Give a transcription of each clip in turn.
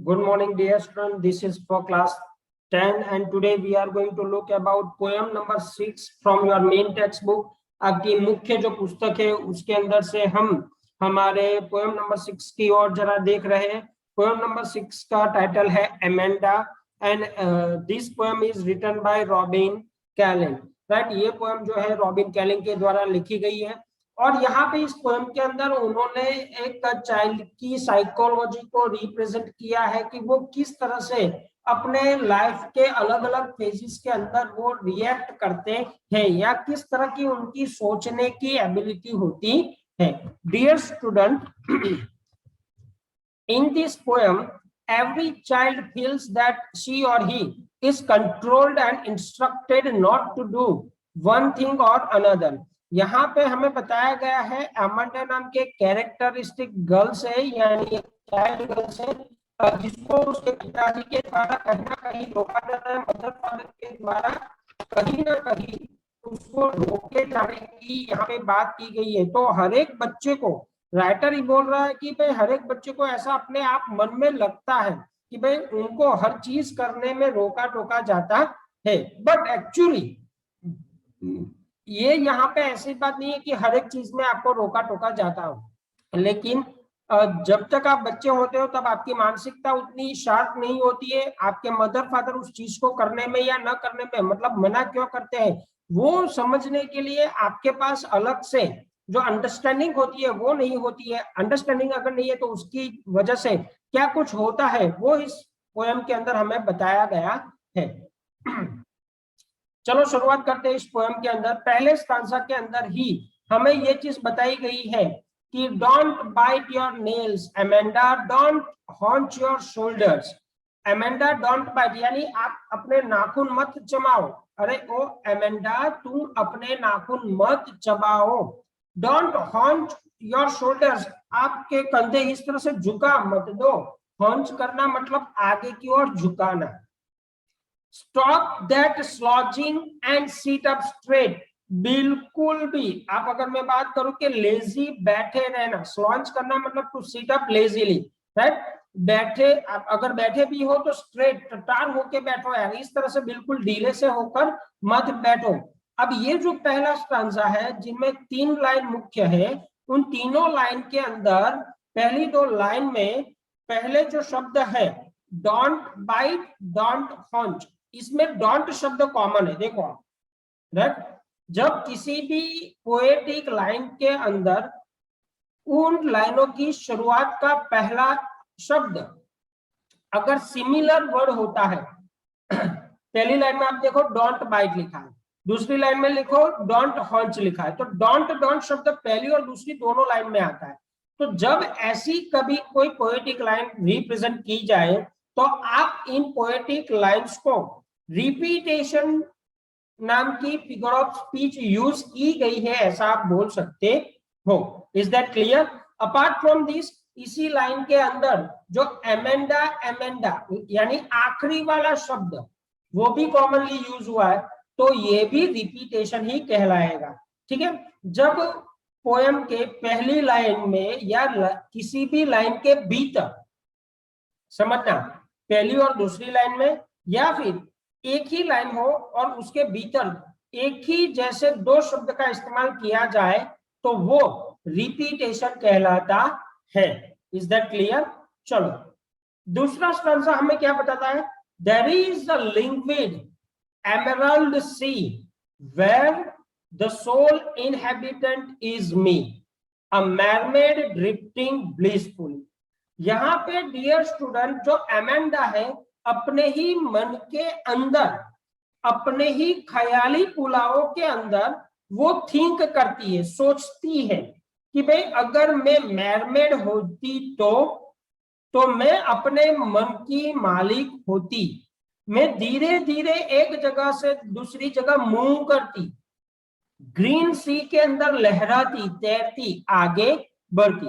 Good morning, dear student. This is for class 10, and today we are going to look about poem number 6 from your main textbook. आपकी मुख्य जो पुस्तक है उसके अंदर से हम हमारे पोएम नंबर 6 की ओर जरा देख रहे हैं। पोएम नंबर 6 का टाइटल है Amanda and this poem is written by Robin Klein. Right, ये पोएम जो है रॉबिन कैलिन के द्वारा लिखी गई है और यहाँ पे इस पोएम के अंदर उन्होंने एक चाइल्ड की साइकोलॉजी को रिप्रेजेंट किया है कि वो किस तरह से अपने लाइफ के अलग अलग फेजेस के अंदर वो रिएक्ट करते हैं या किस तरह की उनकी सोचने की एबिलिटी होती है। Dear student, in this poem every child feels that she or he is controlled and instructed not to do one thing or another. यहाँ पे हमें बताया गया है एमेंडा नाम के कैरेक्टरिस्टिक गर्ल्स है, यानी चाइल्ड गर्ल्स है जिसको उसके पिताजी के द्वारा कहीं ना कहीं रोका जाता है, मदर फादर के द्वारा कहीं ना कहीं उसको रोके जाने की यहाँ पे बात की गई है। तो हर एक बच्चे को, राइटर ही बोल रहा है कि भाई हर एक बच्चे को ऐसा अपने आप मन में लगता है कि भाई उनको हर चीज करने में रोका टोका जाता है, बट एक्चुअली ये यहाँ पे ऐसी बात नहीं है कि हर एक चीज में आपको रोका टोका जाता हो, लेकिन जब तक आप बच्चे होते हो तब आपकी मानसिकता उतनी शार्प नहीं होती है। आपके मदर फादर उस चीज को करने में या न करने में मतलब मना क्यों करते हैं वो समझने के लिए आपके पास अलग से जो अंडरस्टैंडिंग होती है वो नहीं होती है। अंडरस्टैंडिंग अगर नहीं है तो उसकी वजह से क्या कुछ होता है वो इस पोएम के अंदर हमें बताया गया है। चलो शुरुआत करते हैं इस पोएम के अंदर। पहले स्टांजा के अंदर ही हमें ये चीज बताई गई है कि don't bite your nails Amanda, don't hunch your shoulders. Amanda don't bite यानी आप अपने नाखून मत चबाओ। अरे ओ एमेंडा तुम अपने नाखून मत चबाओ। डोंट हॉन्च योर शोल्डर्स, आपके कंधे इस तरह से झुका मत दो। हॉन्च करना मतलब आगे की ओर झुकाना। Stop that slouching and sit up straight, बिल्कुल भी आप अगर मैं बात करूं कि लेजी बैठे रहना, स्लॉन्च करना मतलब to seat up lazily, right. बैठे आप अगर बैठे भी हो तो स्ट्रेट टटार होके बैठो यार, इस तरह से बिल्कुल ढीले से होकर मत बैठो। अब ये जो पहला स्टांजा है जिनमें 3 लाइन मुख्य है, उन तीनों लाइन के अंदर पहली 2 लाइन में पहले जो शब्द है डोंट बाइट, डोंट हॉन्च, इसमें डोंट शब्द कॉमन है। देखो आप, राइट, जब किसी भी पोएटिक लाइन के अंदर उन लाइनों की शुरुआत का पहला शब्द अगर सिमिलर वर्ड होता है, पहली लाइन में आप देखो डोंट बाइट लिखा है, दूसरी लाइन में लिखो डोंट हॉन्च लिखा है, तो डोंट शब्द पहली और दूसरी दोनों लाइन में आता है। तो जब ऐसी कभी कोई पोएटिक लाइन रिप्रेजेंट की जाए तो आप इन पोएटिक लाइंस को रिपीटेशन नाम की फिगर ऑफ स्पीच यूज की गई है ऐसा आप बोल सकते हो। Is that clear? Apart from this, इसी लाइन के अंदर जो एमेंडा एमेंडा यानी आखिरी वाला शब्द वो भी कॉमनली यूज हुआ है, तो ये भी रिपीटेशन ही कहलाएगा। ठीक है, जब पोएम के पहली लाइन में या किसी भी लाइन के भीतर, समझना, पहली और दूसरी लाइन में या फिर एक ही लाइन हो और उसके भीतर एक ही जैसे 2 शब्द का इस्तेमाल किया जाए तो वो रिपीटेशन कहलाता है। Is that clear? चलो दूसरा स्टांजा हमें क्या बताता है? There is a liquid emerald sea where the sole inhabitant is me, a mermaid drifting blissfully. यहाँ पे डियर स्टूडेंट जो एमेंडा है अपने ही मन के अंदर, अपने ही ख्याली पुलावों के अंदर वो थिंक करती है, सोचती है कि भाई अगर मैं मैरमेड होती तो मैं अपने मन की मालिक होती, मैं धीरे धीरे एक जगह से दूसरी जगह मूव करती, ग्रीन सी के अंदर लहराती, तैरती, आगे बढ़ती।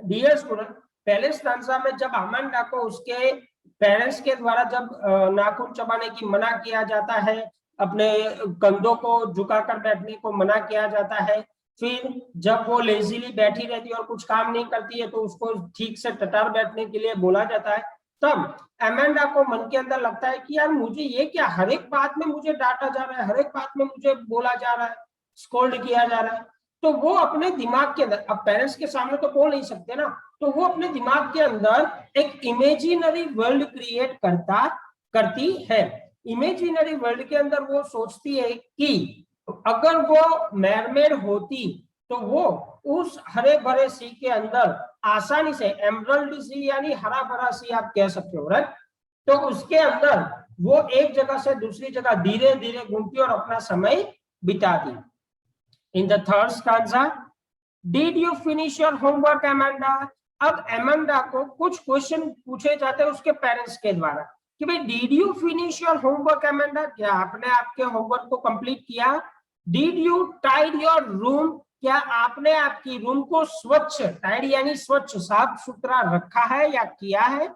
डियर स्टूडेंट, पहले स्टांजा में जब एमेंडा को उसके पेरेंट्स के द्वारा जब नाखून चबाने की मना किया जाता है, अपने कंधों को झुकाकर बैठने को मना किया जाता है, फिर जब वो लेजीली बैठी रहती है और कुछ काम नहीं करती है तो उसको ठीक से टटार बैठने के लिए बोला जाता है, तब एमेंडा को मन के अंदर लगता है कि यार मुझे ये क्या, हर एक बात में मुझे डांटा जा रहा है, हर एक बात में मुझे बोला जा रहा है, स्कोल्ड किया जा रहा है। तो वो अपने दिमाग के अंदर, अब पेरेंट्स के सामने तो बोल नहीं सकते ना, तो वो अपने दिमाग के अंदर एक इमेजिनरी वर्ल्ड क्रिएट करती है। इमेजिनरी वर्ल्ड के अंदर वो सोचती है कि अगर वो मैरमेड होती तो वो उस हरे भरे सी के अंदर आसानी से, एमरल्ड सी यानी हरा भरा सी आप कह सकते हो, राइट, तो उसके अंदर वो एक जगह से दूसरी जगह धीरे धीरे घूमती और अपना समय बिताती। In the third stanza, did you finish your homework Amanda? अब एमेंडा को कुछ क्वेश्चन पूछे जाते हैं उसके पेरेंट्स के द्वारा कि भाई did you finish your homework Amanda, क्या आपने आपके होमवर्क को कंप्लीट किया? Did you tidy your room, क्या आपने आपकी रूम को स्वच्छ, टाइड यानी स्वच्छ, साफ सुथरा रखा है या किया है?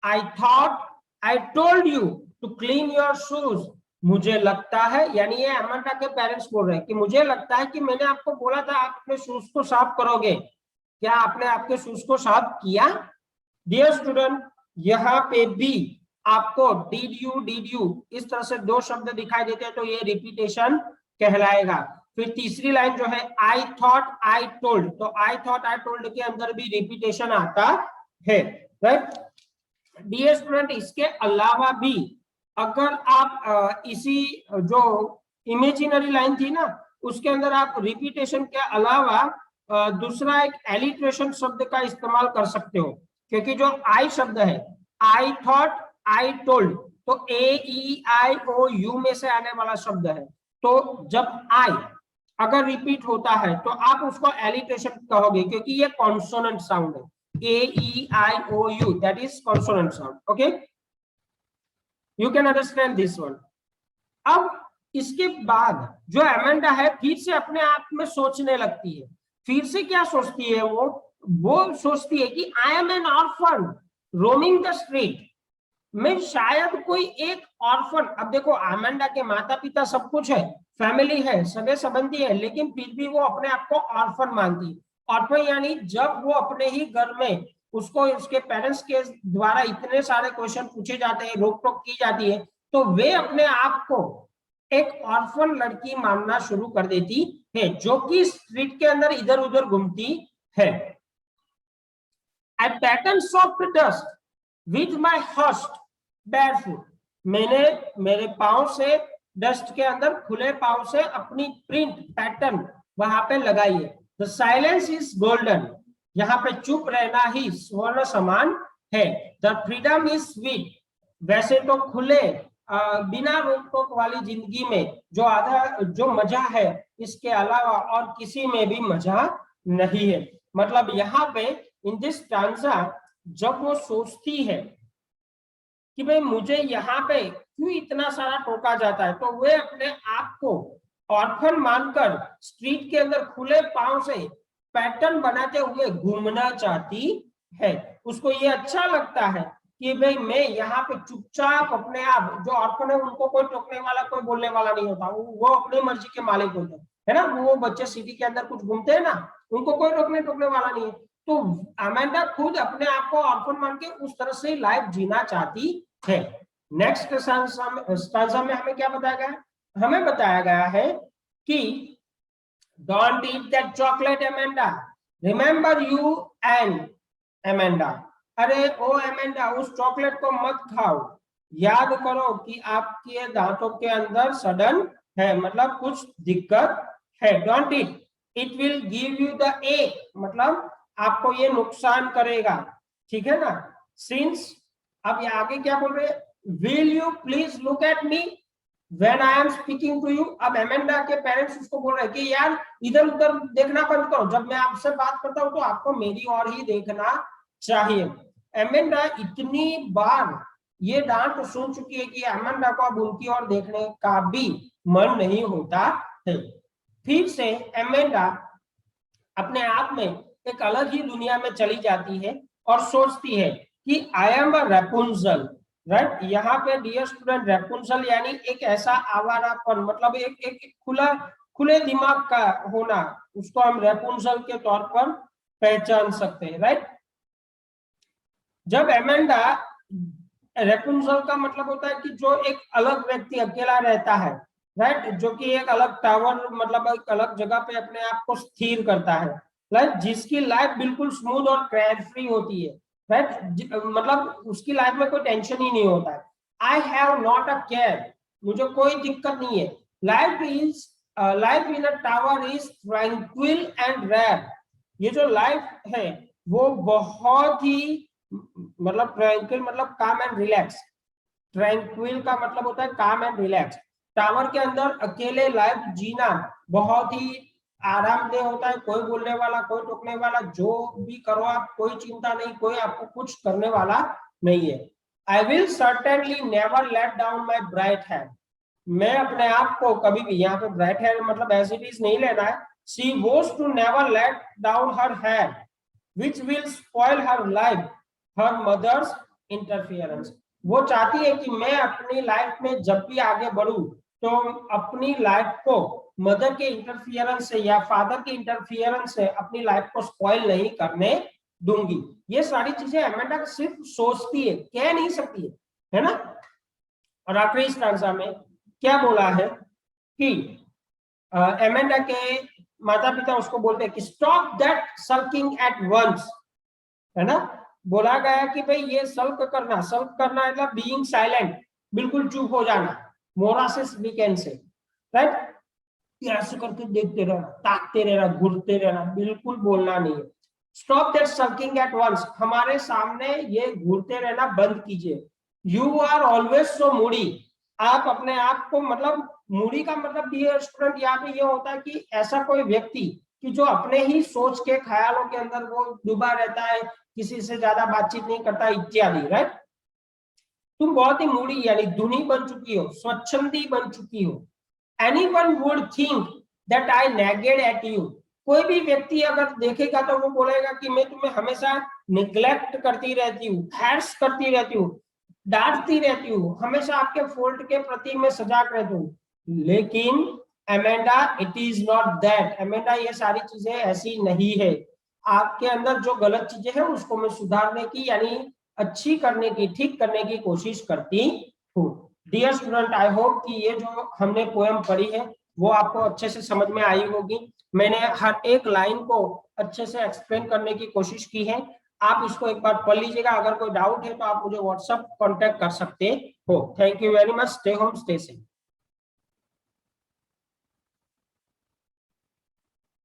I thought I told you to clean your shoes, मुझे लगता है, यानी ये एमेंडा के पेरेंट्स बोल रहे हैं कि मुझे लगता है कि मैंने आपको बोला था आप अपने शूज को साफ करोगे, क्या आपने आपके शूज को साफ किया? डियर स्टूडेंट, यहाँ पे भी आपको डिड यू इस तरह से दो शब्द दिखाई देते हैं तो ये रिपीटेशन कहलाएगा। फिर तीसरी लाइन जो है आई थॉट आई टोल्ड, तो आई थॉट आई टोल्ड के अंदर भी रिपीटेशन आता है, राइट। डियर स्टूडेंट, इसके अलावा भी अगर आप इसी जो इमेजिनरी लाइन थी ना उसके अंदर आप रिपीटेशन के अलावा दूसरा एक एलिट्रेशन शब्द का इस्तेमाल कर सकते हो, क्योंकि जो आई शब्द है, आई थॉट आई टोल्ड, तो AEIOU में से आने वाला शब्द है। तो जब आई अगर रिपीट होता है तो आप उसको एलिट्रेशन कहोगे, क्योंकि ये कॉन्सोनेंट साउंड है। AEIOU, that is consonant sound. Okay, you can understand this one. अब इसके बाद जो एमेंडा है फिर से अपने आप में सोचने लगती है। फिर से क्या सोचती है वो सोचती है कि I am N orphan roaming the street, मैं शायद कोई एक ऑर्फन, अब देखो एमेंडा के माता पिता सब कुछ है, फैमिली है, सगे संबंधी है, लेकिन फिर भी वो अपने आप को ऑर्फन मानती है। ऑर्फन यानी जब वो अपने ही घर में उसको उसके पेरेंट्स के द्वारा इतने सारे क्वेश्चन पूछे जाते हैं, रोक टोक की जाती है, तो वे अपने आप को एक ऑर्फन लड़की मानना शुरू कर देती है जो कि स्ट्रीट के अंदर इधर उधर घूमती है। I pattern soft dust with my hushed barefoot, मैंने मेरे पांव से डस्ट के अंदर खुले पांव से अपनी प्रिंट पैटर्न वहां पे लगाई है। द साइलेंस इज गोल्डन, यहाँ पे चुप रहना ही स्वर्ण समान है। द फ्रीडम इज स्वीट, वैसे तो खुले बिना रोक टोक वाली जिंदगी में जो मजा है इसके अलावा और किसी में भी मजा नहीं है। मतलब यहाँ पे इन दिस स्टांजा जब वो सोचती है कि भाई मुझे यहाँ पे क्यों इतना सारा टोका जाता है, तो वे अपने आप को ऑर्फन मानकर स्ट्रीट के अंदर खुले पांव से पैटर्न बनाते हुए घूमना चाहती है। उसको ये अच्छा लगता है कि भाई मैं यहाँ पे चुपचाप अपने आप, जो ऑर्फन है उनको कोई टोकने वाला कोई बोलने वाला नहीं होता, वो अपनी मर्जी के मालिक होते हैं ना। वो बच्चे सिटी के अंदर कुछ घूमते हैं ना, उनको कोई टोकने वाला नहीं है। तो अमेंडा खुद अपने आप को ऑर्फन मान के उस तरह से लाइफ जीना चाहती है। नेक्स्ट स्टांजा में हमें क्या बताया गया है? हमें बताया गया है कि don't eat that chocolate Amanda, remember you and Amanda, अरे ओ अमेंडा उस चॉकलेट को मत खाओ, याद करो कि आपके दांतों के अंदर सडन है, मतलब कुछ दिक्कत है। Don't eat, it will give you the एक, मतलब आपको ये नुकसान करेगा, ठीक है ना। सिंस, अब ये आगे क्या बोल रहे हैं, will you please look at me when I am speaking to you. अब अमेंडा के पेरेंट्स उसको बोल रहे हैं कि यार इधर उधर देखना बंद करो, जब मैं आपसे बात करता हूं तो आपको मेरी ओर ही देखना चाहिए। अमेंडा इतनी बार ये डांट सुन चुकी है कि अमेंडा को अब उनकी ओर देखने का भी मन नहीं होता है। फिर से अमेंडा अपने आप में एक अलग ही दुनिया में चली जाती है और सोचती है कि I am a Rapunzel, right. यहाँ पे डियर स्टूडेंट, रेपुंजल यानी एक ऐसा आवारापन, मतलब एक खुले दिमाग का होना, उसको हम रेपुंजल के तौर पर पहचान सकते हैं, राइट। जब अमेंडा रेपुंजल का मतलब होता है कि जो एक अलग व्यक्ति अकेला रहता है, राइट, जो कि एक अलग टावर मतलब एक अलग जगह पे अपने आप को स्थिर करता है, राइट, जिसकी लाइफ बिल्कुल स्मूथ और केयर फ्री होती है, राइट, मतलब उसकी लाइफ में कोई टेंशन ही नहीं होता है। I have not a care, मुझे कोई दिक्कत नहीं है। Life in a tower is tranquil and rare, ये जो लाइफ है वो बहुत ही मतलब ट्रैंक्विल मतलब काम एंड रिलैक्स, ट्रैंक्विल का मतलब होता है काम एंड रिलैक्स। टावर के अंदर अकेले लाइफ जीना बहुत ही आरामदेह होता है, कोई बोलने वाला, कोई टोकने वाला, जो भी करो आप, कोई चिंता नहीं, कोई आपको कुछ करने वाला नहीं है। I will certainly never let down my bright hand, मैं अपने आप को कभी भी, यहाँ पे ब्राइट हैंड मतलब एज इट इज नहीं लेना है। She was to never let down her hand which will spoil her life, her mother's interference, वो चाहती है कि मैं अपनी लाइफ में जब भी आगे बढ़ूं तो अपनी लाइफ को मदर के इंटरफियरेंस से या फादर के इंटरफियरेंस से अपनी लाइफ को स्पॉइल नहीं करने दूंगी। ये सारी चीजें एमेंडा सिर्फ सोचती है, कह नहीं सकती है ना। और आखिरी स्टांजा में क्या बोला है कि एमेंडा के माता पिता उसको बोलते हैं कि stop that sulking at once, है ना। बोला गया कि भाई ये सल्क करना मतलब बीइंग साइलेंट, बिल्कुल चुप हो जाना, मोरासिस वी कैन से, राइट, ऐसे करके देखते रहना, ताकते रहना, घूरते रहना, बिल्कुल बोलना नहीं है। Stop that sulking at once, हमारे सामने ये घूरते रहना बंद कीजिए। You are always so moody, आप अपने आप को मतलब मूडी का मतलब डियर स्टूडेंट यहाँ पे ये होता है कि ऐसा कोई व्यक्ति कि जो अपने ही सोच के ख्यालों के अंदर वो डूबा रहता है, किसी से ज्यादा बातचीत नहीं करता इत्यादि, राइट। तुम बहुत ही मूडी यानी धुनी बन चुकी हो, स्वच्छंदी बन चुकी हो। Anyone would think that I negate at you, कोई भी व्यक्ति अगर देखेगा तो वो बोलेगा कि मैं तुम्हें हमेशा निग्लेक्ट करती रहती हूँ, हैर्स करती रहती हूँ, डांटती रहती हूँ, हमेशा आपके फॉल्ट के प्रति मैं सजाग रहती हूँ। लेकिन Amanda it is not that, Amanda ये सारी चीजें ऐसी नहीं है। आपके अंदर जो गलत चीजें हैं उसको मैं सुधारने की यानी अच्छी करने की, ठीक करने की कोशिश करती हूँ। डियर स्टूडेंट, आई होप कि ये जो हमने पोएम पढ़ी है वो आपको अच्छे से समझ में आई होगी। मैंने हर एक लाइन को अच्छे से एक्सप्लेन करने की कोशिश की है। आप इसको एक बार पढ़ लीजिएगा, अगर कोई डाउट है तो आप मुझे व्हाट्सएप कांटेक्ट कर सकते हो। Thank you very much, stay home stay safe.